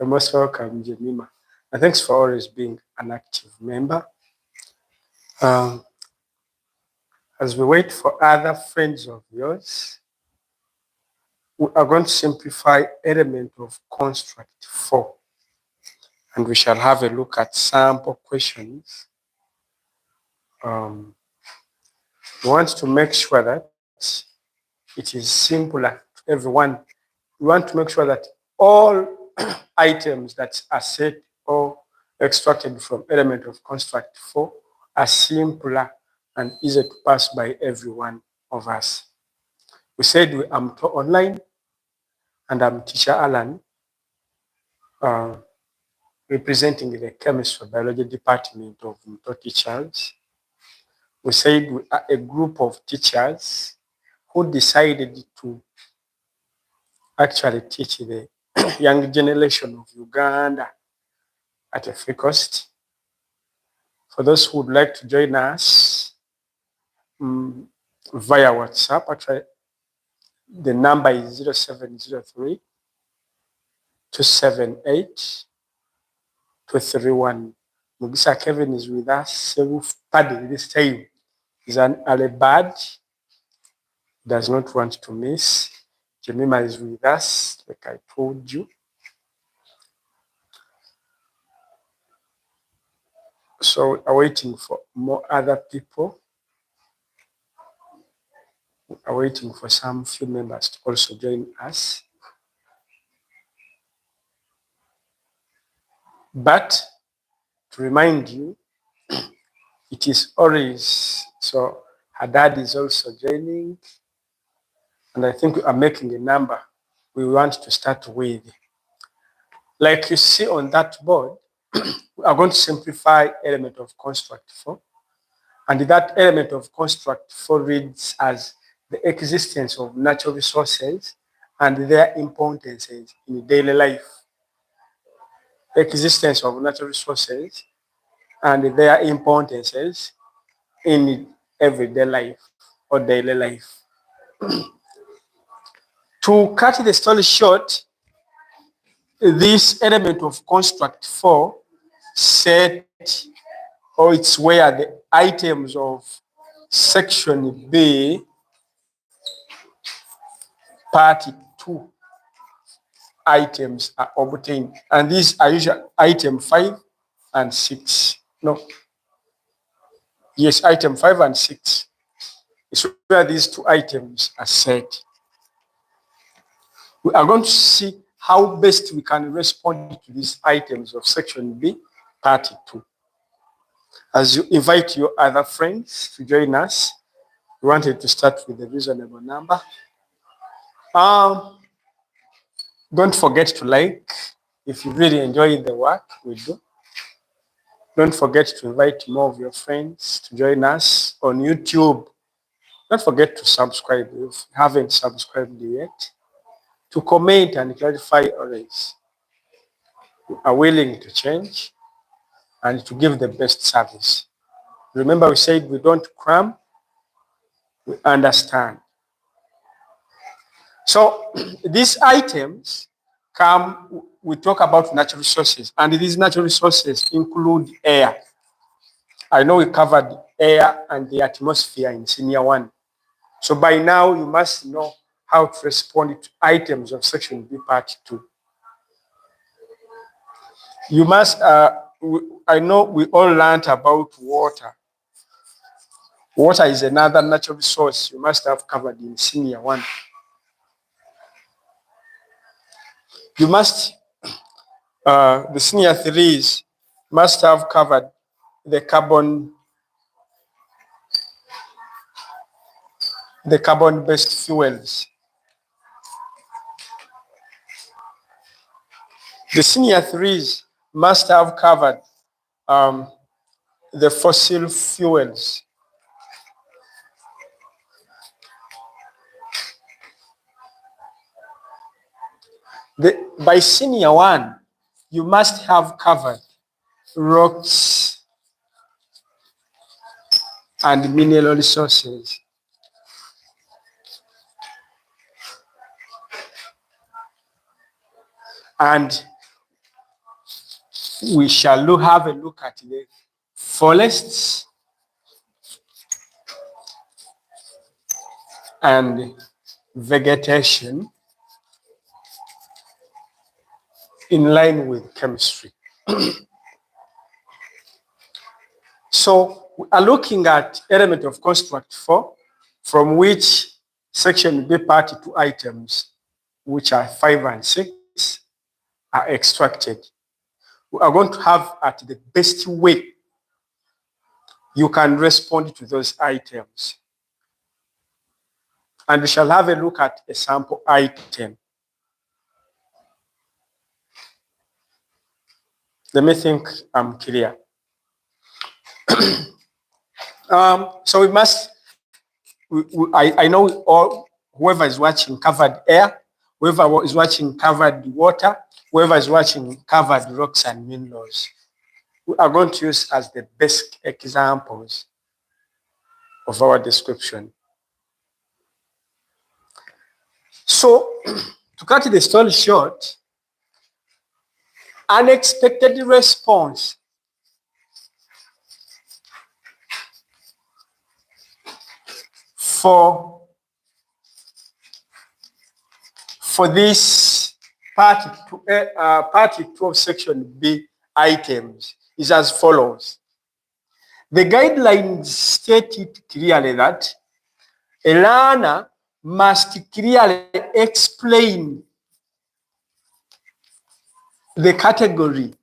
You're most welcome, Jemima. And thanks for always being an active member. Um, as we wait for other friends of yours, we are going to simplify element of construct 4. And we shall have a look at sample questions. We want to make sure that it is simpler to everyone. We want to make sure that all items that are set or extracted from element of construct 4 are simpler and easy to pass by every one of us. We said I'm online and I'm teacher Alan, representing the chemistry biology department of Mto Teachers. We said we are a group of teachers who decided to actually teach the young generation of Uganda at a free cost. For those who would like to join us via WhatsApp, actually, the number is 0703 278 231. Mugisa Kevin is with us. Self-padding this time. He's an early bird. Does not want to miss. Jemima is with us, like I told you. So we are waiting for more other people. We are waiting for some few members to also join us. But to remind you, it is always, so her dad is also joining. And I think we are making a number we want to start with. Like you see on that board, we are going to simplify element of construct 4. And that element of construct 4 reads as the existence of natural resources and their importances in daily life. Existence of natural resources and their importances in everyday life or daily life. To cut the story short, this element of construct 4 set, or it's where the items of section B, part 2 items are obtained. And these are usually item 5 and 6. No. Yes, item 5 and 6 is where these 2 items are set. We are going to see how best we can respond to these items of section B, part 2. As you invite your other friends to join us, we wanted to start with a reasonable number. Don't forget to like if you really enjoy the work we do. Don't forget to invite more of your friends to join us on YouTube. Don't forget to subscribe if you haven't subscribed yet. To comment and clarify always. We are willing to change and to give the best service. Remember, we said we don't cram, we understand. So these items come, we talk about natural resources, and these natural resources include air. I know we covered air and the atmosphere in senior 1. So by now you must know how to respond to items of section B, part 2. You must, I know we all learned about water. Water is another natural resource you must have covered in senior 1. You must, the senior 3s must have covered the carbon-based fuels. The senior 3s must have covered the fossil fuels. By senior 1, you must have covered rocks and mineral resources. And we shall have a look at the forests and vegetation in line with chemistry. So we are looking at element of construct 4, from which section B part 2 items, which are 5 and 6, are extracted. We are going to have at the best way you can respond to those items. And we shall have a look at a sample item. Let me think I'm clear. So we must, I know all, whoever is watching covered air, whoever is watching covered water, whoever is watching covered rocks and minerals. We are going to use as the best examples of our description. So, to cut the story short, unexpected response for this part 2 of section B items is as follows. The guidelines state it clearly that a learner must clearly explain the category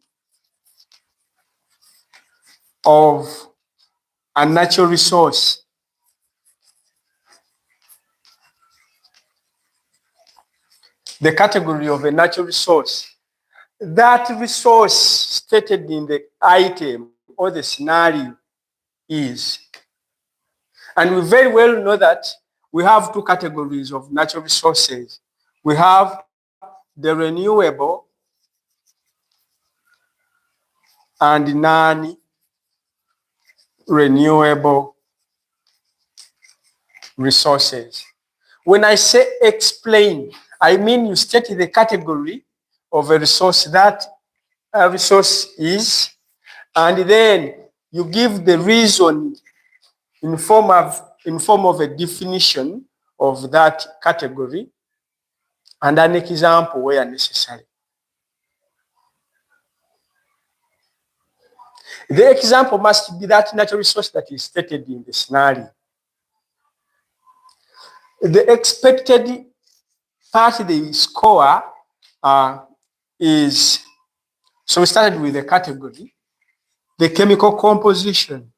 of a natural resource. The category of a natural resource. That resource stated in the item or the scenario is. And we very well know that we have 2 categories of natural resources. We have the renewable and non-renewable resources. When I say explain, I mean you state the category of a resource that a resource is, and then you give the reason in form of a definition of that category and an example where necessary. The example must be that natural resource that is stated in the scenario. The expected part they score is, so we started with the category, the chemical composition.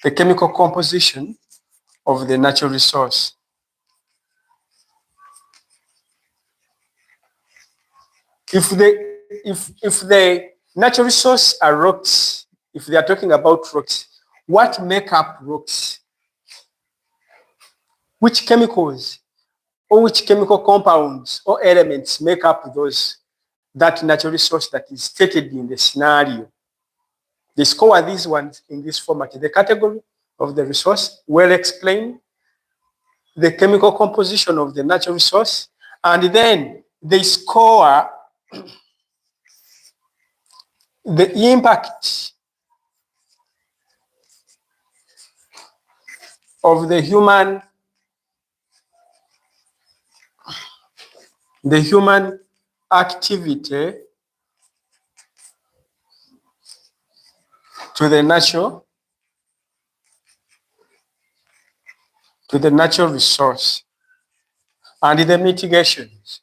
The chemical composition of the natural resource. If the natural resource are rocks, if they are talking about rocks, what make up rocks? Which chemicals or which chemical compounds or elements make up that natural resource that is stated in the scenario? They score these ones in this format. The category of the resource, well explained, the chemical composition of the natural resource, and then they score the impact of the human activity to the natural resource, and the mitigations.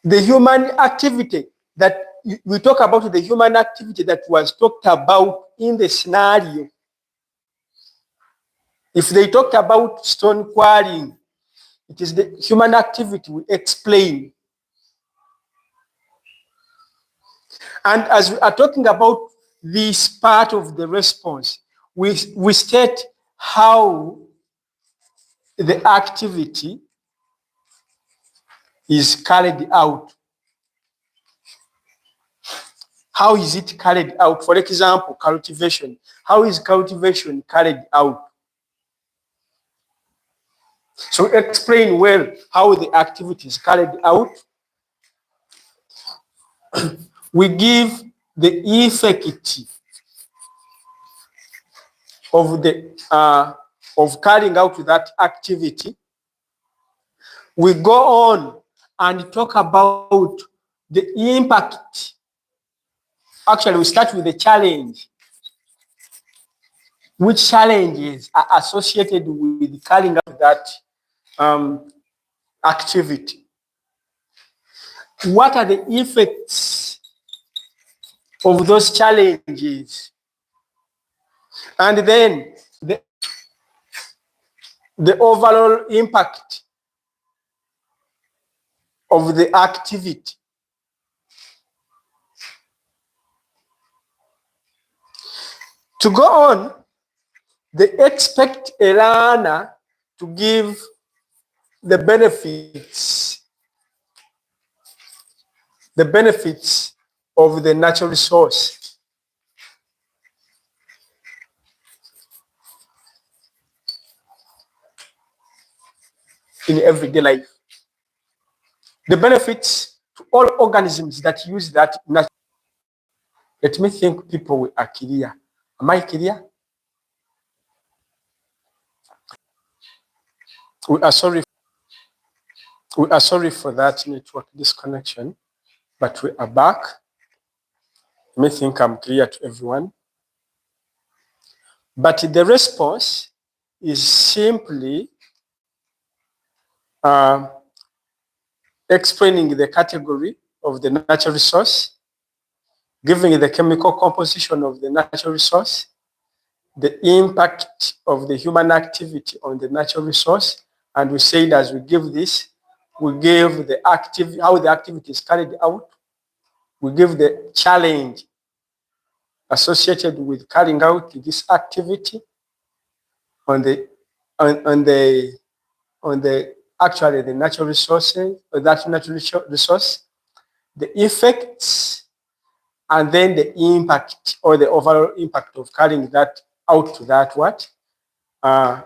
The human activity that we talk about, the human activity that was talked about in the scenario. If they talked about stone quarrying, it is the human activity we explain. And as we are talking about this part of the response, we state how the activity is carried out. How is it carried out? For example, cultivation. How is cultivation carried out? So explain well how the activity is carried out. We give the effect of carrying out that activity. We go on and talk about the impact. Actually, we start with the challenge. Which challenges are associated with carrying out that activity? What are the effects of those challenges? And then the overall impact of the activity. To go on, they expect a learner to give the benefits of the natural resource. In everyday life. The benefits to all organisms that use that. Let me think people are clear. Am I clear? We are sorry for that network disconnection, but we are back. Let me think I'm clear to everyone. But the response is simply explaining the category of the natural resource, giving the chemical composition of the natural resource, the impact of the human activity on the natural resource, and we said as we give this, we give the how the activity is carried out, we give the challenge associated with carrying out this activity on the actually the natural resources, or that natural resource, the effects, and then the impact or the overall impact of carrying that out to that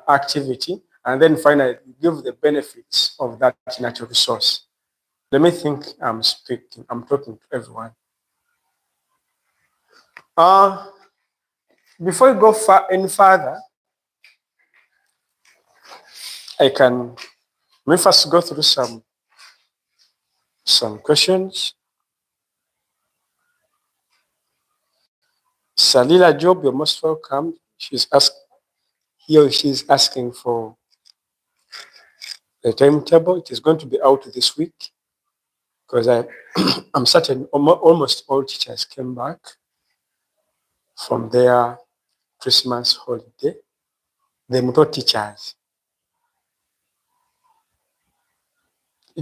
activity, and then finally give the benefits of that natural resource. Let me think I'm talking to everyone. Before we go any further, let me first go through some questions. Salila Job, you're most welcome. She's asking for the timetable. It is going to be out this week because I'm certain almost all teachers came back from their Christmas holiday. The Muto teachers.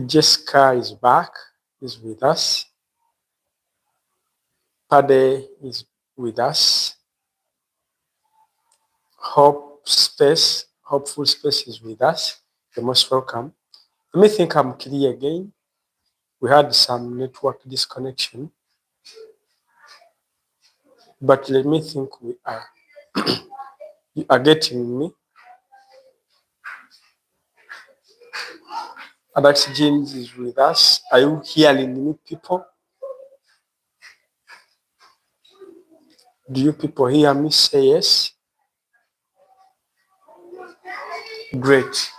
Jessica is back, is with us. Pade is with us. Hopeful Space is with us. You're most welcome. Let me think I'm clear again. We had some network disconnection. But let me think you are getting me. Alex James is with us. Are you hearing me, people? Do you people hear me? Say yes. Great.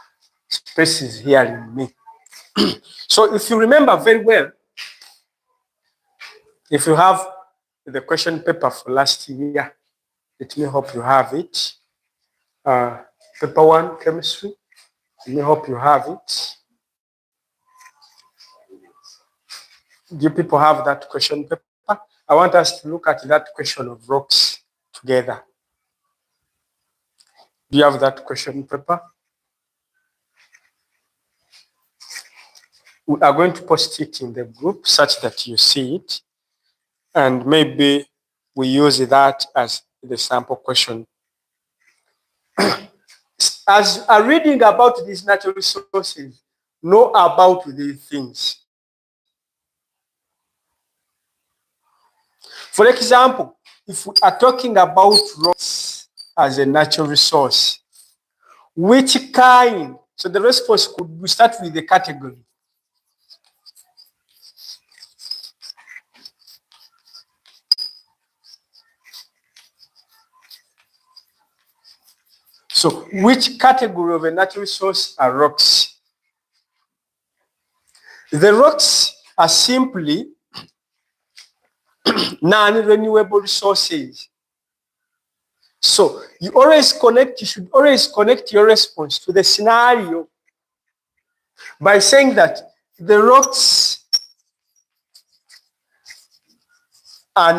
Space is hearing me. So if you remember very well, if you have the question paper for last year, let me hope you have it. Paper 1, chemistry. Let me hope you have it. Do you people have that question paper? I want us to look at that question of rocks together. Do you have that question paper? We are going to post it in the group such that you see it, and maybe we use that as the sample question. As you are reading about these natural resources, know about these things. For example, if we are talking about rocks as a natural resource, which kind So the response could start with the category. So which category of a natural resource are rocks? The rocks are simply non-renewable resources. So you should always connect your response to the scenario by saying that the rocks are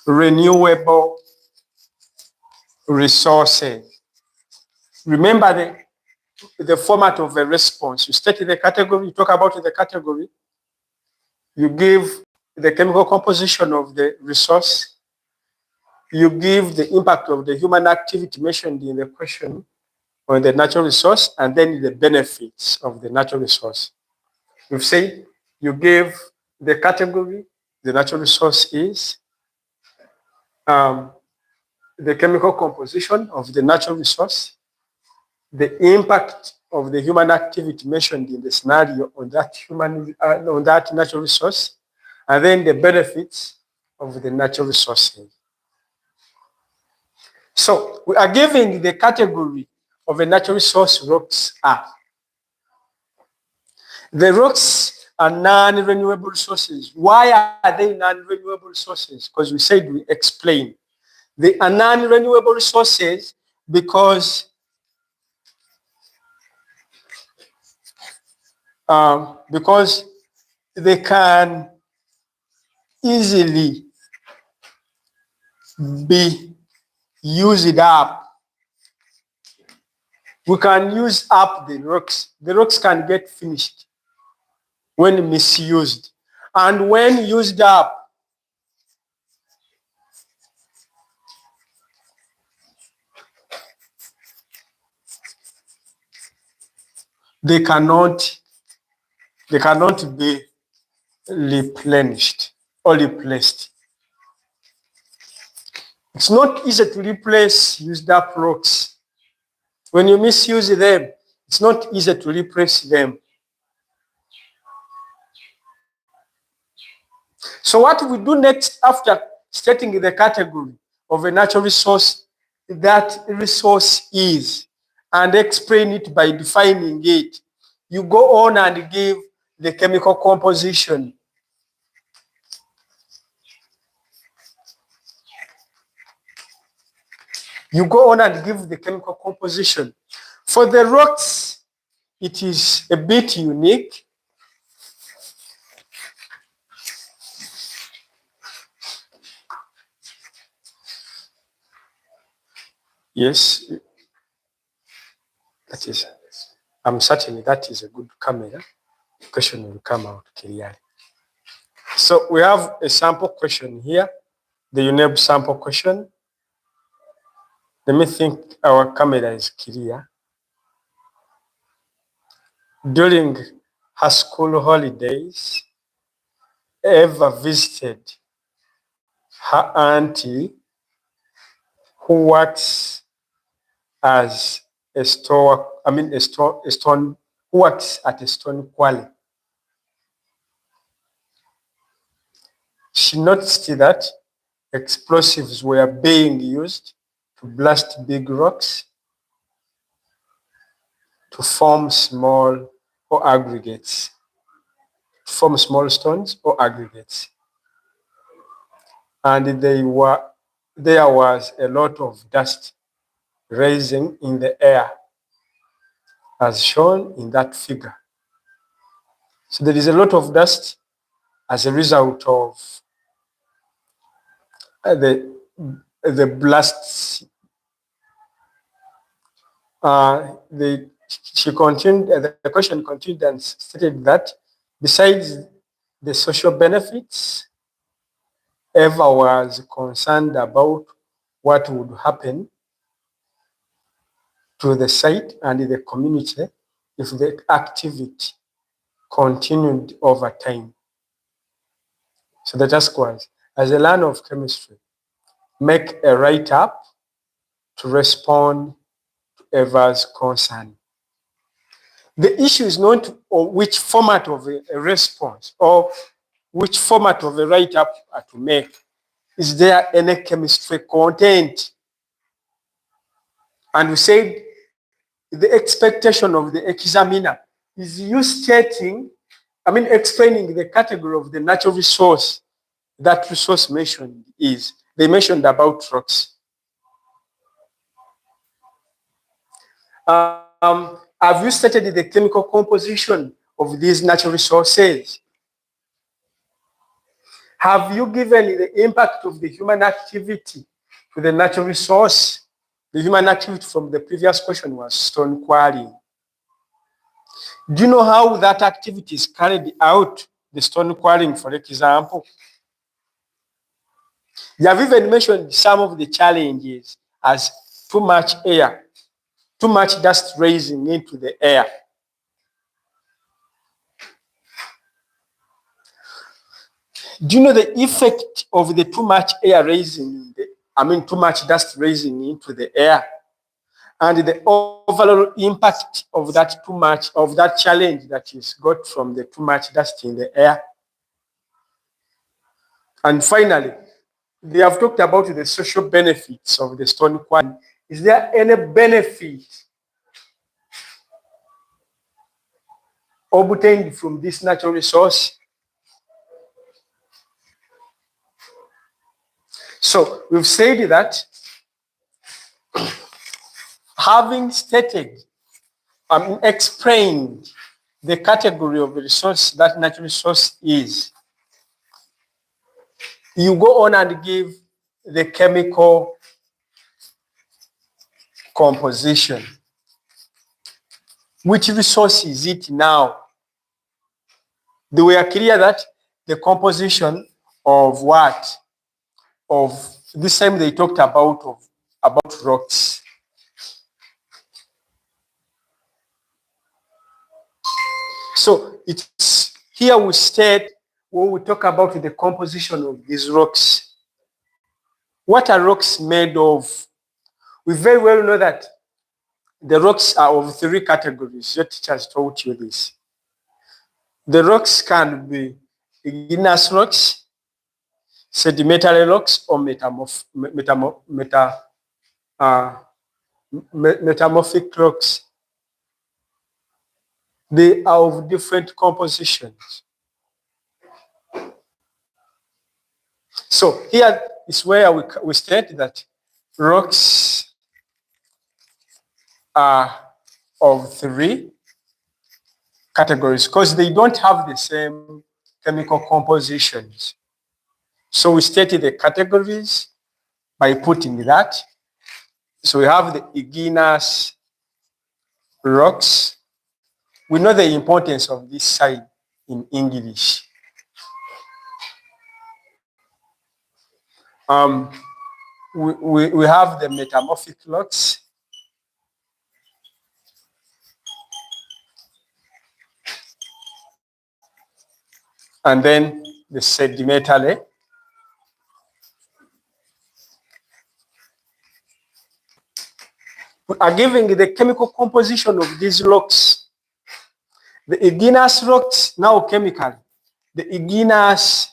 non-renewable resources. Remember the format of a response. You state the category, you talk about the category, you give the chemical composition of the resource, you give the impact of the human activity mentioned in the question on the natural resource, and then the benefits of the natural resource. You've said you give the category, the natural resource is, the chemical composition of the natural resource, the impact of the human activity mentioned in the scenario on that natural resource, and then the benefits of the natural resource. So we are giving the category of a natural resource rocks are. The rocks are non-renewable resources. Why are they non-renewable resources? Because we said we explain. They are non-renewable resources because they can easily be used up. We can use up the rocks. The rocks can get finished when misused. And when used up, they cannot be replenished or replaced. It's not easy to replace used up rocks. When you misuse them, it's not easy to replace them. So what we do next after stating the category of a natural resource that resource is and explain it by defining it, you go on and give the chemical composition. You go on and give the chemical composition. For the rocks, it is a bit unique. Yes, that is. I'm certain that is a good camera. The question will come out clearly. So we have a sample question here, the UNEB sample question. Let me think our camera is clear. During her school holidays, Eva visited her auntie who works as a stone, who works at a stone quarry. She noticed that explosives were being used to blast big rocks to form small or aggregates, form small stones or aggregates. And there was a lot of dust rising in the air, as shown in that figure. So there is a lot of dust as a result of the blasts. She continued. The question continued and stated that besides the social benefits, Eva was concerned about what would happen to the site and the community if the activity continued over time. So the task was, as a learner of chemistry, make a write-up to respond to Eva's concern. The issue is not which format of a response or which format of a write-up to make. Is there any chemistry content? And we said the expectation of the examiner is you stating, explaining the category of the natural resource that resource mentioned is. They mentioned about rocks. Have you stated the chemical composition of these natural resources? Have you given the impact of the human activity to the natural resource? The human activity from the previous question was stone quarrying. Do you know how that activity is carried out, the stone quarrying, for example? You have even mentioned some of the challenges as too much air, too much dust raising into the air. Do you know the effect of the too much air raising, too much dust raising into the air? And the overall impact of that too much, of that challenge that is got from the too much dust in the air. And finally, they have talked about the social benefits of the stone quarry. Is there any benefit obtained from this natural resource? So we've said that having stated, explained the category of the resource that natural resource is, you go on and give the chemical composition. Which resource is it now? They were clear that the composition of what? Of this time they talked about rocks. So it's here we state when we talk about the composition of these rocks. What are rocks made of? We very well know that the rocks are of three categories. Your teachers taught you this. The rocks can be igneous rocks, sedimentary rocks, or metamorphic rocks. They are of different compositions. So here is where we state that rocks are of three categories because they don't have the same chemical compositions. So we stated the categories by putting that. So we have the igneous rocks. We know the importance of this sign in English. We have the metamorphic rocks. And then the sedimentary. We are giving the chemical composition of these rocks. The igneous rocks, now chemical. The igneous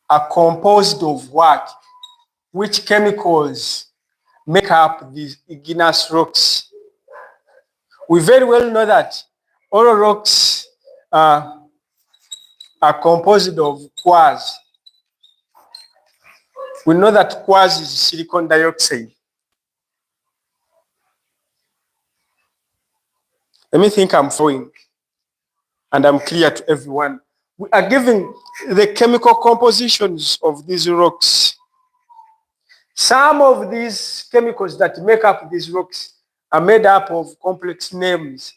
are composed of what? Which chemicals make up these igneous rocks? We very well know that all rocks are composed of quartz. We know that quartz is silicon dioxide. Let me think I'm following and I'm clear to everyone. We are giving the chemical compositions of these rocks. Some of these chemicals that make up these rocks are made up of complex names.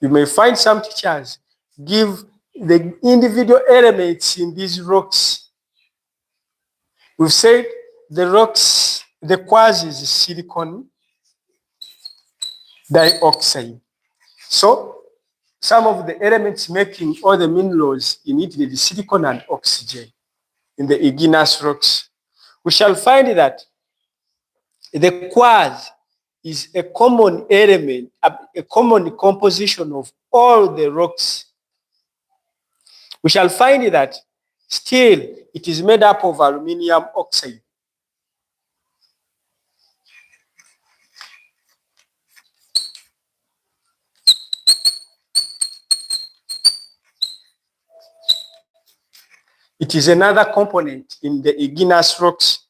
You may find some teachers give the individual elements in these rocks. We've said the rocks, the quartz is silicon dioxide. So some of the elements making all the minerals in it is silicon and oxygen in the igneous rocks. We shall find that the quartz is a common element, a common composition of all the rocks. We shall find that still it is made up of aluminium oxide. It is another component in the igneous rocks.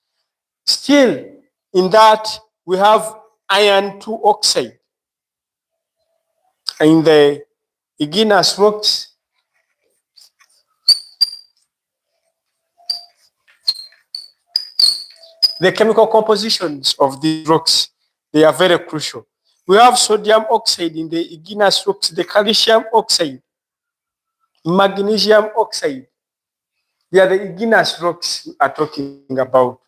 Still, in that, we have iron 2 oxide. In the igneous rocks, the chemical compositions of these rocks, they are very crucial. We have sodium oxide in the igneous rocks, the calcium oxide, magnesium oxide. They are the igneous rocks we are talking about.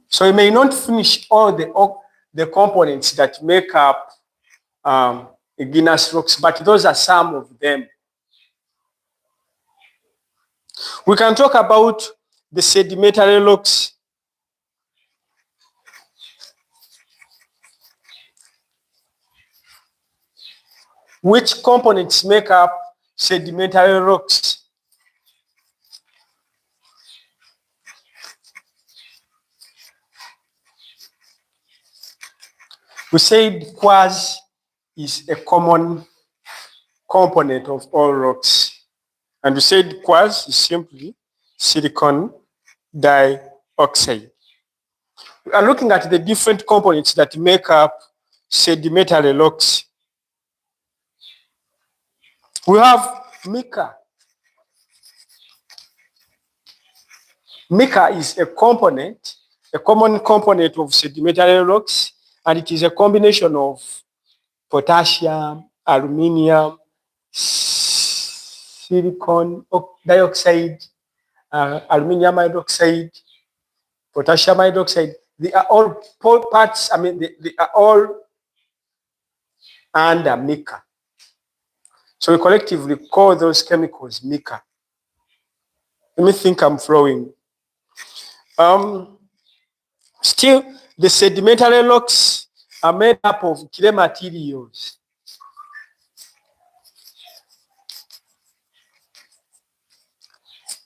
So you may not finish all the components that make up igneous rocks, but those are some of them. We can talk about the sedimentary rocks. Which components make up sedimentary rocks? We said quartz is a common component of all rocks. And we said quartz is simply silicon dioxide. We are looking at the different components that make up sedimentary rocks. We have mica. Mica is a component, a common component of sedimentary rocks, and it is a combination of potassium, aluminium, silicon dioxide, aluminium hydroxide, potassium hydroxide. They are all parts, they are all under mica. So we collectively call those chemicals mica. Let me think I'm flowing. Still, the sedimentary rocks are made up of clay materials.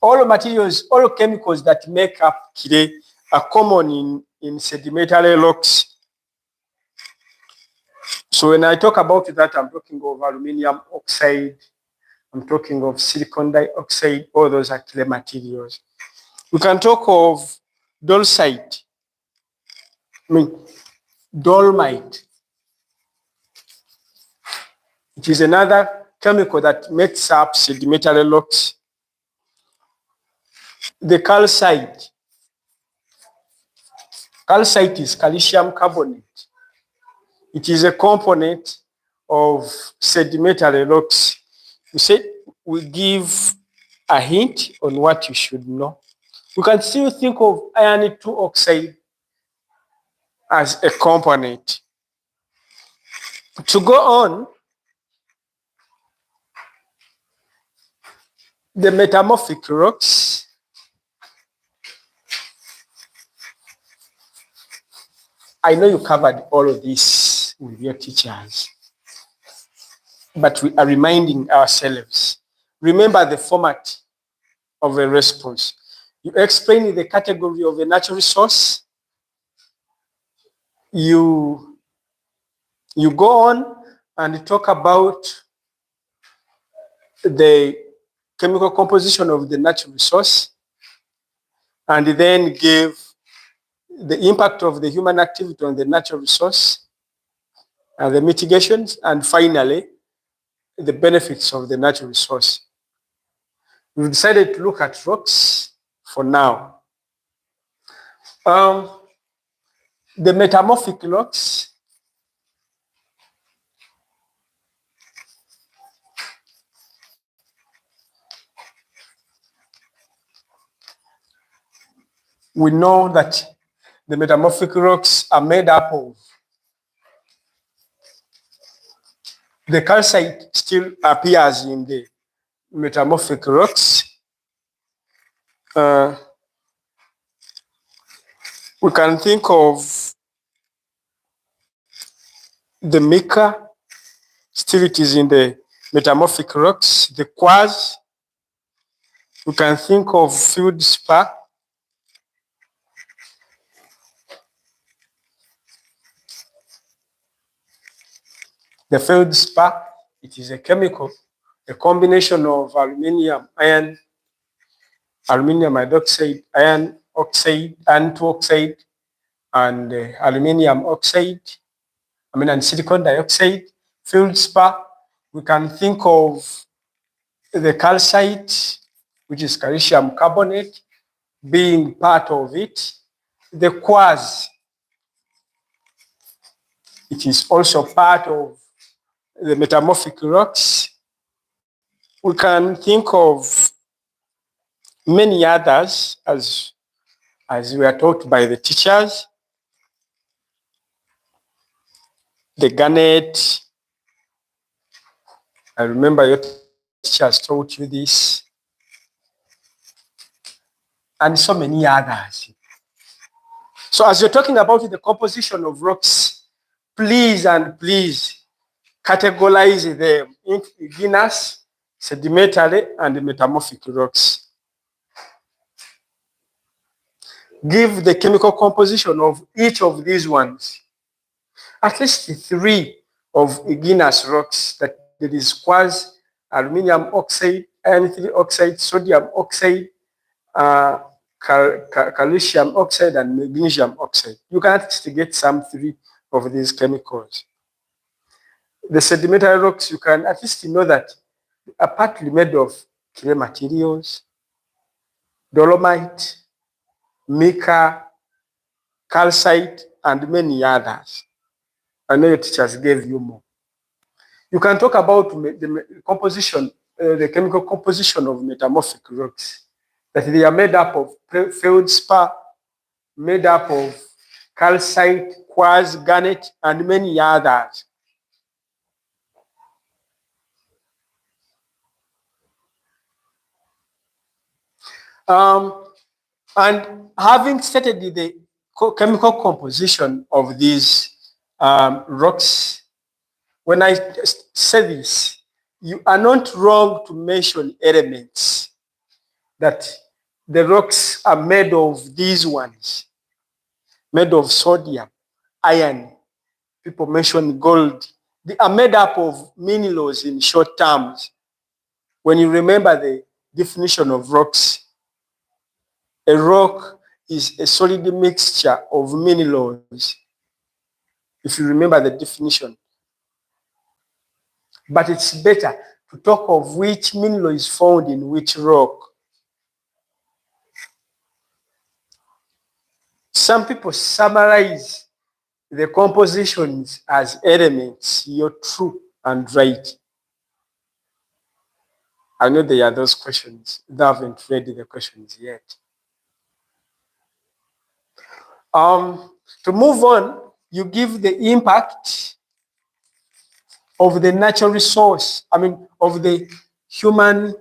All materials, all chemicals that make up clay are common in sedimentary rocks. So when I talk about that, I'm talking of aluminium oxide, I'm talking of silicon dioxide, all those are clay materials. We can talk of dolomite. Dolomite. It is another chemical that makes up sedimentary rocks. The calcite. Calcite is calcium carbonate. It is a component of sedimentary rocks. We said we give a hint on what you should know. We can still think of iron 2 oxide as a component. To go on, the metamorphic rocks. I know you covered all of this with your teachers, but we are reminding ourselves. Remember the format of a response. You explain the category of a natural resource. You go on and talk about the chemical composition of the natural resource, and then give the impact of the human activity on the natural resource, and the mitigations, and finally, the benefits of the natural resource. We've decided to look at rocks for now. The metamorphic rocks, we know that the metamorphic rocks are made up of the calcite still appears in the metamorphic rocks. We can think of the mica, still it is in the metamorphic rocks, the quartz. We can think of feldspar. The feldspar, it is a chemical, a combination of aluminium, iron, aluminium hydroxide, iron oxide, iron 2 oxide, and aluminium oxide, and silicon dioxide. Feldspar, we can think of the calcite, which is calcium carbonate, being part of it. The quartz, it is also part of the metamorphic rocks. We can think of many others as we are taught by the teachers. The garnet, I remember your teachers taught you this, and so many others. So as you're talking about the composition of rocks, please categorize them into igneous, sedimentary, and metamorphic rocks. Give the chemical composition of each of these ones. At least 3 of igneous rocks, that there is quartz, aluminium oxide, iron 3 oxide, sodium oxide, calcium oxide, and magnesium oxide. You can at least get some 3 of these chemicals. The sedimentary rocks, you can at least know that are partly made of clay materials, dolomite, mica, calcite, and many others. I know your teachers gave you more. You can talk about the composition, the chemical composition of metamorphic rocks, that they are made up of feldspar, made up of calcite, quartz, garnet, and many others. And having stated the chemical composition of these rocks, when I say this, you are not wrong to mention elements, that the rocks are made of these ones, made of sodium, iron. People mention gold. They are made up of minerals in short terms. When you remember the definition of rocks, a rock is a solid mixture of minerals, if you remember the definition. But it's better to talk of which mineral is found in which rock. Some people summarize the compositions as elements. You're true and right. I know there are those questions. They haven't read the questions yet. To move on, you give the impact of the natural resource, of the human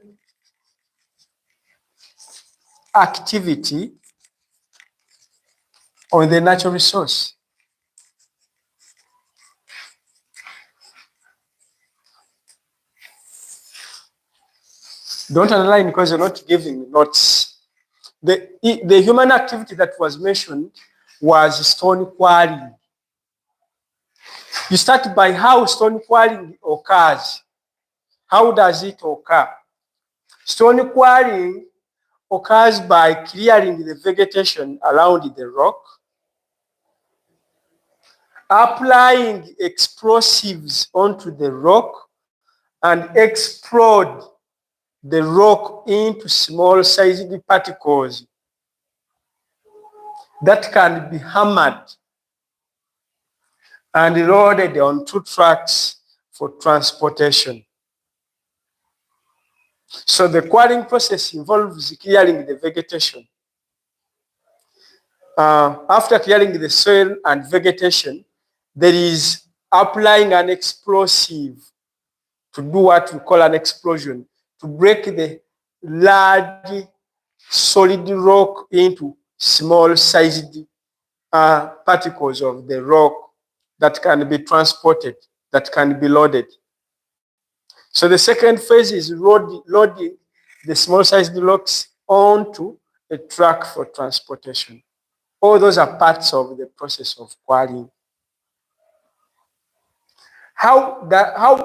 activity on the natural resource. Don't underline because you're not giving notes. The human activity that was mentioned was stone quarrying. You start by how stone quarrying occurs. How does it occur? Stone quarrying occurs by clearing the vegetation around the rock, applying explosives onto the rock, and explode the rock into small-sized particles that can be hammered and loaded on 2 trucks for transportation. So the quarrying process involves clearing the vegetation. After clearing the soil and vegetation, there is applying an explosive to do what we call an explosion, to break the large solid rock into small sized particles of the rock that can be transported, that can be loaded. So the second phase is loading the small sized rocks onto a truck for transportation. All those are parts of the process of quarrying.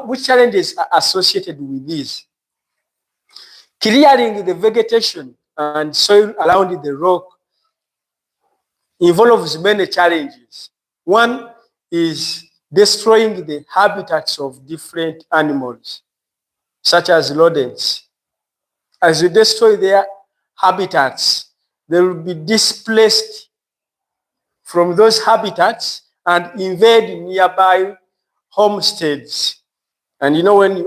Which challenges are associated with this? Clearing the vegetation and soil around the rock involves many challenges. One is destroying the habitats of different animals, such as rodents. As you destroy their habitats, they will be displaced from those habitats and invade nearby homesteads. And you know, when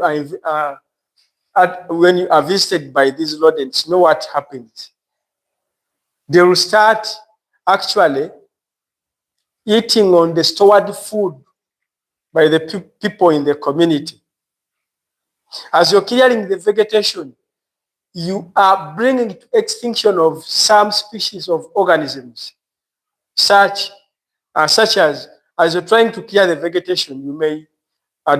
you are visited by these rodents, you know what happens? They will start actually eating on the stored food by the people in the community. As you're clearing the vegetation, you are bringing to extinction of some species of organisms, such as you're trying to clear the vegetation, you may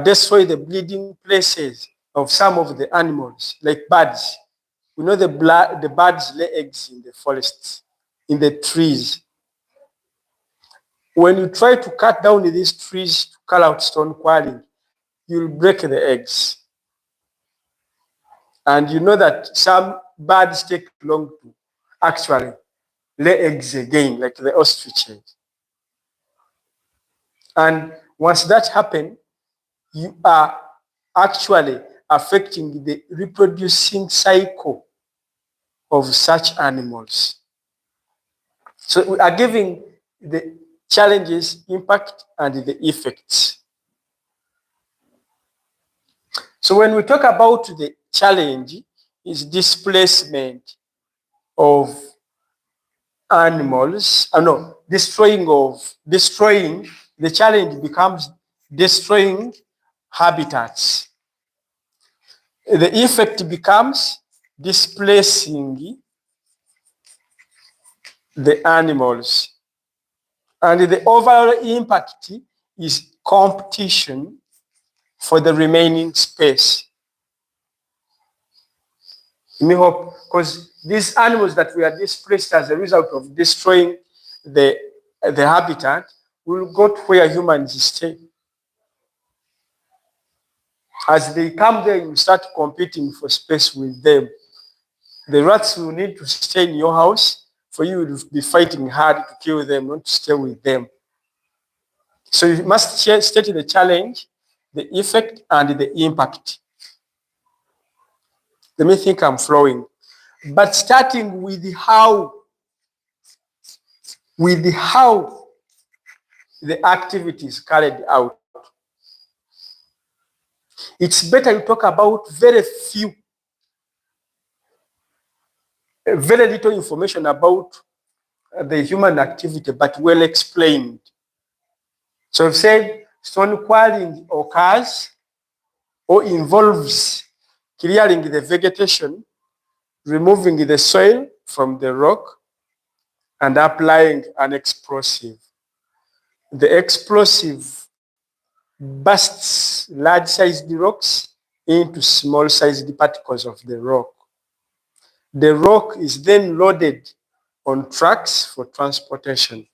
destroy the breeding places of some of the animals, like birds. We know the birds lay eggs in the forests, in the trees. When you try to cut down these trees to cut out stone quarrying, you'll break the eggs. And you know that some birds take long to actually lay eggs again, like the ostrich egg. And once that happens, you are actually affecting the reproducing cycle of such animals. So we are giving the challenges, impact, and the effects. So when we talk about the challenge, is displacement of animals, destroying, the challenge becomes destroying habitats. The effect becomes displacing the animals. And the overall impact is competition for the remaining space. We hope, because these animals that we are displaced as a result of destroying the habitat will go to where humans stay. As they come there, you start competing for space with them. The rats will need to stay in your house for you to be fighting hard to kill them, not to stay with them. So you must state the challenge, the effect, and the impact. Let me think I'm flowing. But starting with how the activity is carried out. It's better you talk about very little information about the human activity, but well explained. So I've said stone quarrying occurs or involves clearing the vegetation, removing the soil from the rock, and applying an explosive. The explosive bursts large-sized rocks into small-sized particles of the rock. The rock is then loaded on trucks for transportation.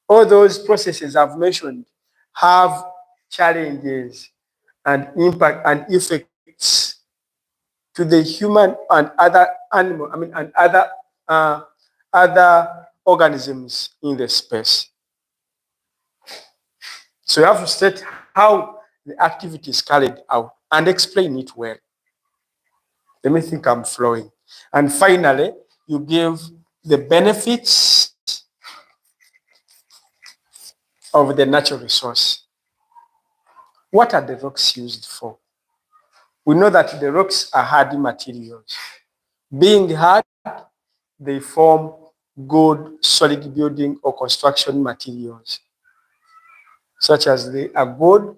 All those processes I've mentioned have challenges and impact and effects to the human and other animal, and other organisms in the space. So you have to state how the activity is carried out and explain it well. Let me think I'm flowing. And finally, you give the benefits of the natural resource. What are the rocks used for? We know that the rocks are hard materials. Being hard, they form good solid building or construction materials, such as they are good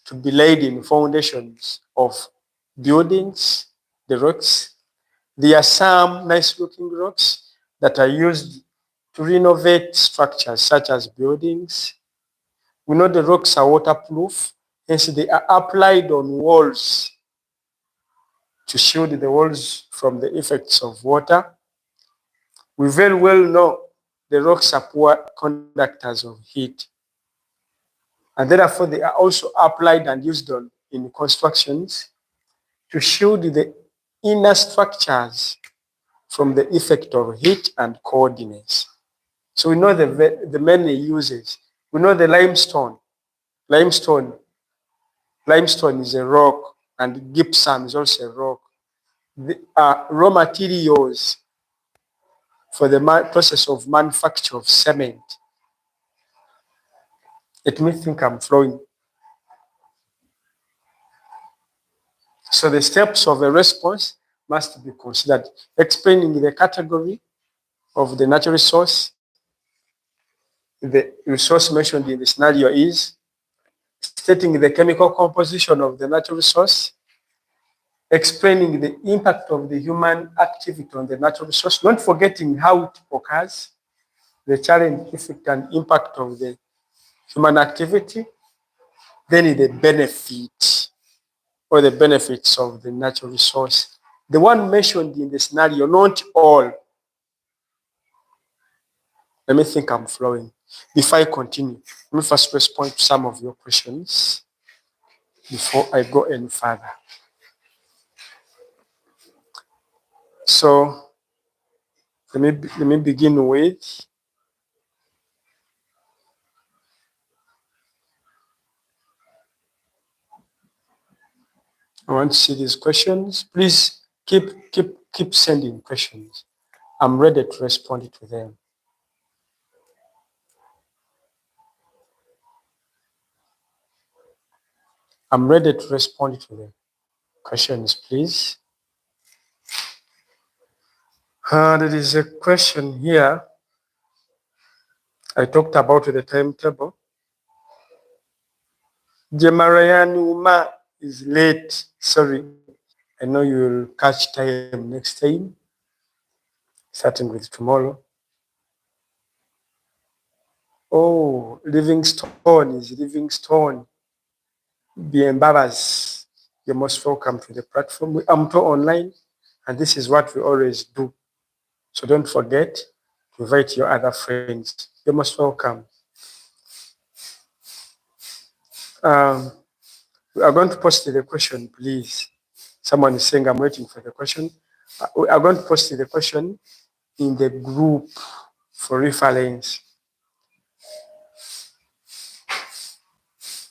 to be laid in foundations of buildings, the rocks. There are some nice looking rocks that are used to renovate structures such as buildings. We know the rocks are waterproof, hence they are applied on walls to shield the walls from the effects of water. We very well know the rocks are poor conductors of heat, and therefore they are also applied and used in constructions to shield the inner structures from the effect of heat and coldness. So we know the many uses. We know the limestone. Limestone, limestone is a rock, and gypsum is also a rock. The raw materials for the process of manufacture of cement. Let me think I'm flowing. So the steps of a response must be considered. Explaining the category of the natural resource. The resource mentioned in the scenario is stating the chemical composition of the natural resource, explaining the impact of the human activity on the natural resource, not forgetting how it occurs, the challenge, effect, and impact of the human activity, then the benefit or the benefits of the natural resource. The one mentioned in the scenario, not all. Let me think I'm flowing. Before I continue, let me first respond to some of your questions before I go any further. So let me begin with I want to see these questions. Please keep sending questions. I'm ready to respond to them. I'm ready to respond to the questions, please. There is a question here. I talked about the timetable. Jemarayan Uma is late. Sorry. I know you'll catch time next time, starting with tomorrow. Oh, Livingstone is Livingstone. Biembabas, you're most welcome to the platform. We am online, and this is what we always do. So don't forget to invite your other friends. You're most welcome. We are going to post the question, please. Someone is saying I'm waiting for the question. We are going to post the question in the group for reference.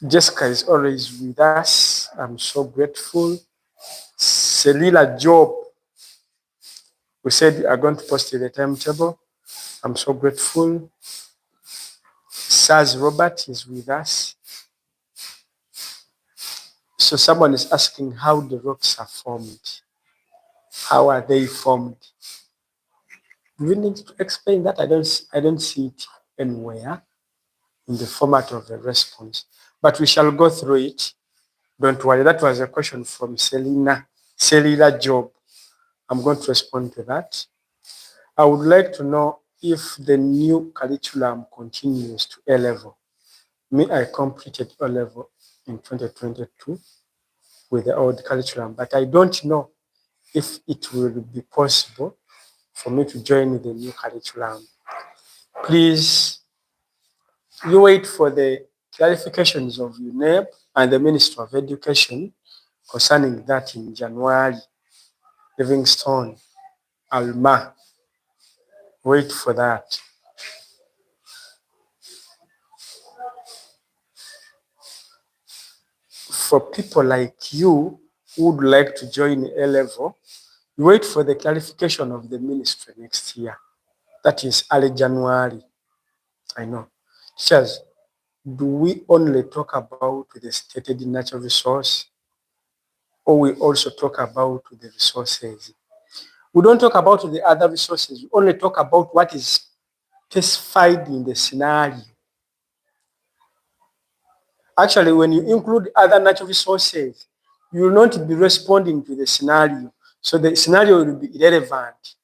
Jessica is always with us. I'm so grateful. Selila Job, we said we are going to post the timetable. I'm so grateful. Saz Robert is with us. So someone is asking how the rocks are formed. How are they formed? Do we need to explain that? I don't see it anywhere in the format of a response, but we shall go through it. Don't worry. That was a question from Selina Job. I'm going to respond to that. I would like to know if the new curriculum continues to A level. Me, I completed A level in 2022 with the old curriculum, but I don't know if it will be possible for me to join the new curriculum. Please, you wait for the clarifications of UNEP and the Ministry of Education concerning that in January. Livingstone, Alma, wait for that. For people like you who would like to join A level, wait for the clarification of the ministry next year. That is early January. I know. Teachers, do we only talk about the stated natural resource, or we also talk about the resources? We don't talk about the other resources. We only talk about what is specified in the scenario. Actually, when you include other natural resources, you will not be responding to the scenario. So the scenario will be irrelevant.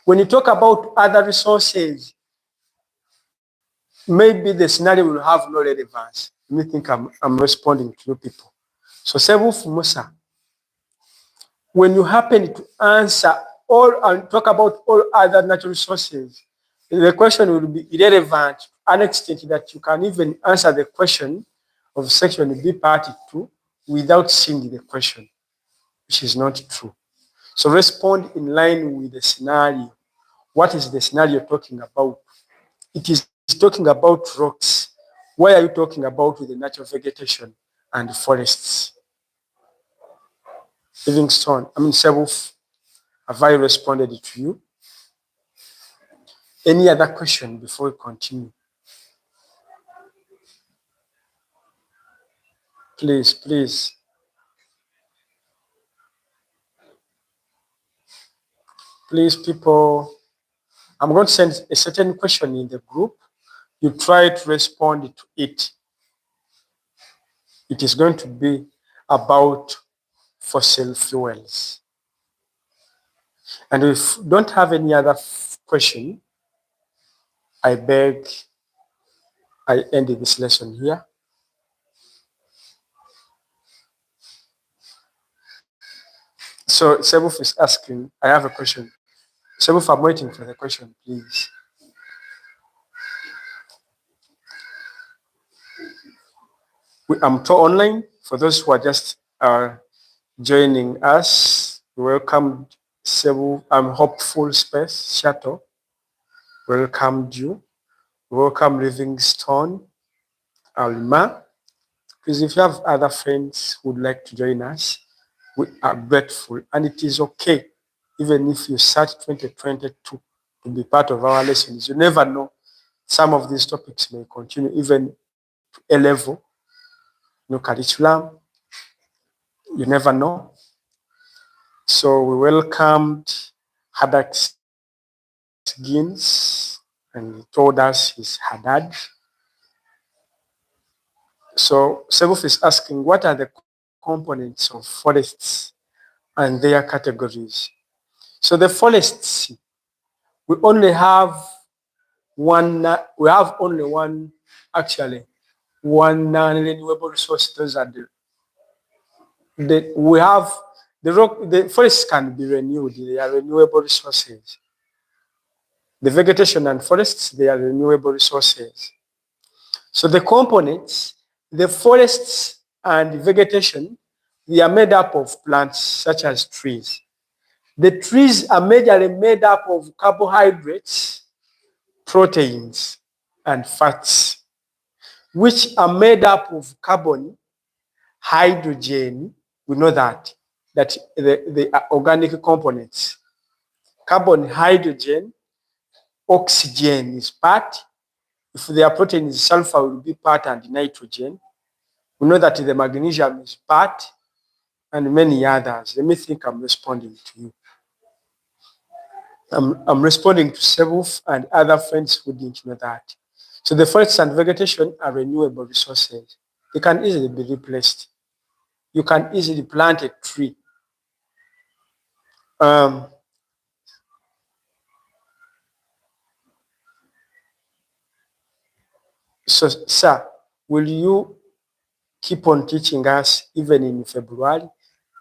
When you talk about other resources, maybe the scenario will have no relevance. You may think I'm responding to you people. So Sebufu Musa, when you happen to answer all and talk about all other natural resources, the question will be irrelevant to an extent that you can even answer the question of section B part 2 without seeing the question, which is not true. So respond in line with the scenario. What is the scenario talking about? It is talking about rocks. Why are you talking about the natural vegetation and forests? Livingstone, Sebuf, have I responded to you? Any other question before we continue? Please, please. Please, people, I'm going to send a certain question in the group. You try to respond to it. It is going to be about fossil fuels. And if you don't have any other question, I beg I end this lesson here. So Sebuf is asking, I have a question. Sebuf, I'm waiting for the question, please. I'm online. For those who are just joining us, welcome Sebuf. Hopeful Space Shuttle. Welcomed you. Welcome Livingstone, Alma. Please, if you have other friends who would like to join us, we are grateful. And it is okay, even if you start 2022 to be part of our lessons. You never know. Some of these topics may continue even to A level, curriculum. You never know. So we welcomed Hadak Gins, and he told us he's Haddad. So Sebuf is asking, what are the components of forests and their categories? So the forests, we have only one, actually, one non-renewable resource. Those are the forests can be renewed. They are renewable resources. The vegetation and forests, they are renewable resources. So the components, the forests and vegetation, they are made up of plants such as trees. The trees are majorly made up of carbohydrates, proteins, and fats, which are made up of carbon, hydrogen. We know that they are organic components. Carbon, hydrogen, oxygen is part. If their protein is sulfur, will be part, and nitrogen. We know that the magnesium is part, and many others. Let me think I'm responding to you. I'm responding to Sebuf and other friends who didn't know that. So the forests and vegetation are renewable resources. They can easily be replaced. You can easily plant a tree. So, sir, will you keep on teaching us even in February?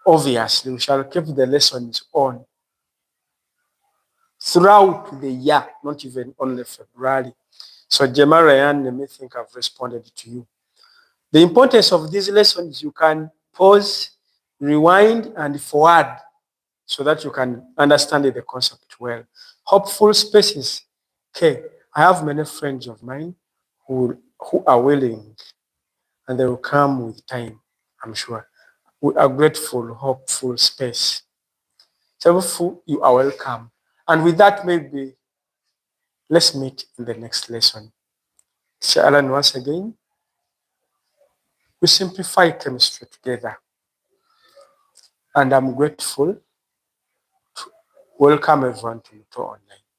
Obviously, we shall keep the lessons on throughout the year, not even only February. So, Gemma Ryan, let me think I've responded to you. The importance of these lessons, you can pause, rewind, and forward so that you can understand the concept well. Hopeful spaces. Okay, I have many friends of mine who are willing, and they will come with time, I'm sure. We are grateful, hopeful space. So you are welcome. And with that, maybe let's meet in the next lesson. Sharon, once again, we simplify chemistry together. And I'm grateful to Welcome everyone to Muto Online.